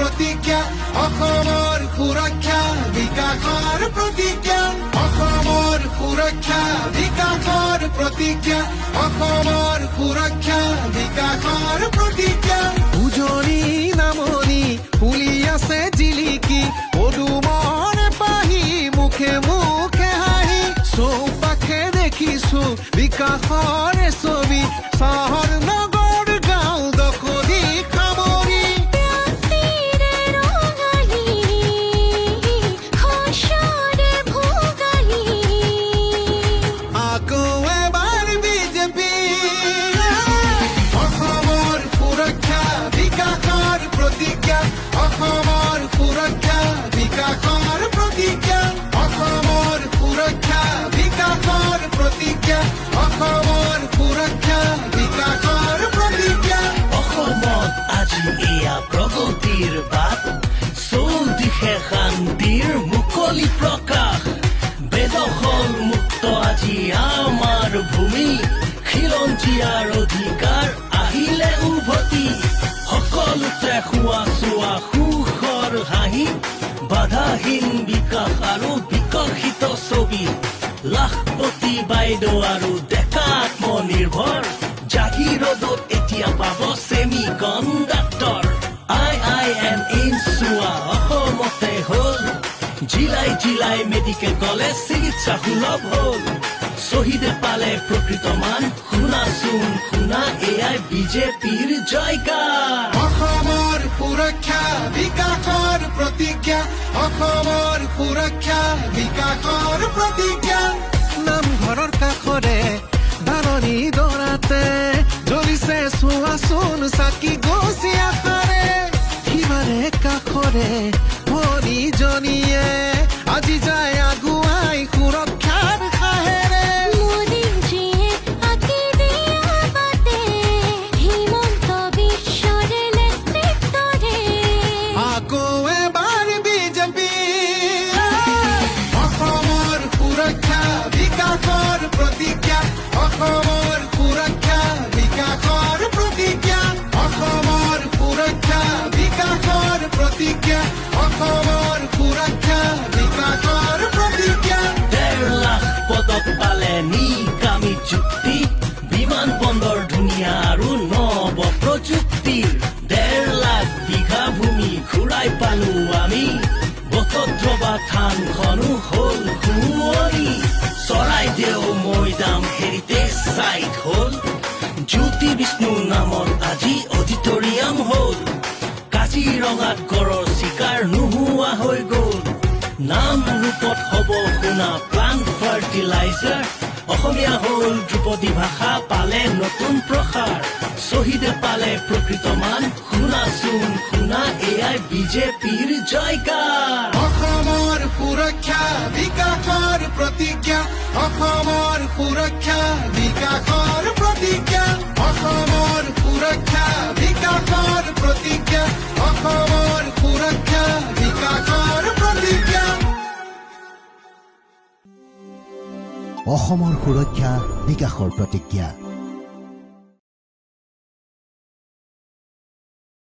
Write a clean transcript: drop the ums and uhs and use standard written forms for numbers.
প্ৰতিজ্ঞা অসমৰ সুৰক্ষা বিকাশৰ প্ৰতিজ্ঞা অসমৰ সুৰক্ষা বিকাশৰ প্ৰতিজ্ঞা অসমৰ সুৰক্ষা বিকাশৰ প্ৰতিজ্ঞা উজনি নামনি ফুলি আছে জিলিকি পদুমৰ পাহি মুখে মুখে হাঁহি চৌপাশে দেখিছো বিকাশৰ ছবি চহৰ নগৰ গাঁও দখলি সামৰি ৰাতিৰে ৰঙালী খোজৰে ভোগালী আকৌ এবাৰ বিজেপি অসমৰ সুৰক্ষা বিকাশৰ প্ৰতিজ্ঞা অসমৰ সুৰক্ষা বিকাশৰ প্ৰতিজ্ঞা অসমৰ সুৰক্ষা বিকাশৰ প্ৰতিজ্ঞা অসমৰ সুৰক্ষা বিকাশৰ প্ৰতিজ্ঞা অসমত আজি এয়া প্ৰগতিৰ বাট চৌদিশে শান্তিৰ মুকলি প্ৰকাশ বেদখল মুক্ত আজি আমাৰ ভূমি খিলঞ্জীয়াৰ অধিকাৰ আহিলে উভতি সকলোতে খোৱা চোৱা সুখৰ হাঁহি বাধাহীন বিকাশ আৰু বিকশিত ছবি লাখপতি বাইদেউ আৰু ডেকা আত্মনিৰ্ভৰ জাগিৰোডত এতিয়া পাব ছেমি কণ্ডাক্টৰ IIM চোৱা অসমতে হ'ল জিলাই জিলাই মেডিকেল কলেজ চিকিৎসা সুলভ হ'ল শ্বহীদে পালে প্ৰকৃত মান শুনাচোন শুনা এয়াই বিজেপিৰ জয়গান অসমৰ সুৰক্ষা বিকাশৰ প্ৰতিজ্ঞা অসমৰ সুৰক্ষা বিকাশৰ প্ৰতিজ্ঞা নামঘৰৰ কাষৰে ধাননি দৰাতে জ্বলিছে চোৱাচোন চাকি গছি আশাৰে সিবাৰে কাষৰে ভনীজনীয়ে আজি যায় আগুৱাই সুৰক্ষাৰ সাহেৰে মোদীজীয়ে আঁকি দিয়া বাটে হিমন্ত বিশ্বৰে নেতৃত্বৰে আকৌ এবাৰ বিজেপি অসমৰ সুৰক্ষা বিকাশৰ প্ৰতিজ্ঞা অসমৰ সুৰক্ষা বিকাশৰ প্ৰতিজ্ঞা অসমৰ সুৰক্ষা বিকাশৰ প্ৰতিজ্ঞা অসমৰ সুৰক্ষা বিকাশৰ প্ৰতিজ্ঞা 1.5 লাখ পদক পালে নিকামী চুক্তি বিমান বন্দৰ ধুনীয়া আৰু নৱ প্ৰযুক্তিৰ 1.5 লাখ বিঘা ভূমি ঘূৰাই পালো আমি বটদ্ৰৱা থানখনো হ'ল শুৱনি চৰাইদেউ মৈদাম হেৰিটেজ চাইট হ'ল জ্যোতি বিষ্ণু নামত আজি অডিটৰিয়াম হ'ল কাজিৰঙাত গড়ৰ চিকাৰ নোহোৱা হৈ গ'ল নাম ৰূপত হ'ব শুনা প্লান্ট ফাৰ্টিলাইজাৰ অসমীয়া হ'ল ধ্ৰুপদী ভাষা পালে নতুন প্ৰসাৰ শ্বহীদে পালে প্ৰকৃত মান শুনাচোন শুনা এয়াই বিজেপিৰ জয়গান অসমৰ সুৰক্ষা বিকাশৰ প্ৰতিজ্ঞা অসমৰ সুৰক্ষা বিকাশৰ প্ৰতিজ্ঞা অসমৰ সুৰক্ষা বিকাশৰ প্ৰতিজ্ঞা অসমৰ সুৰক্ষা বিকাশৰ প্ৰতিজ্ঞা অসমৰ সুৰক্ষা বিকাশৰ প্ৰতিজ্ঞা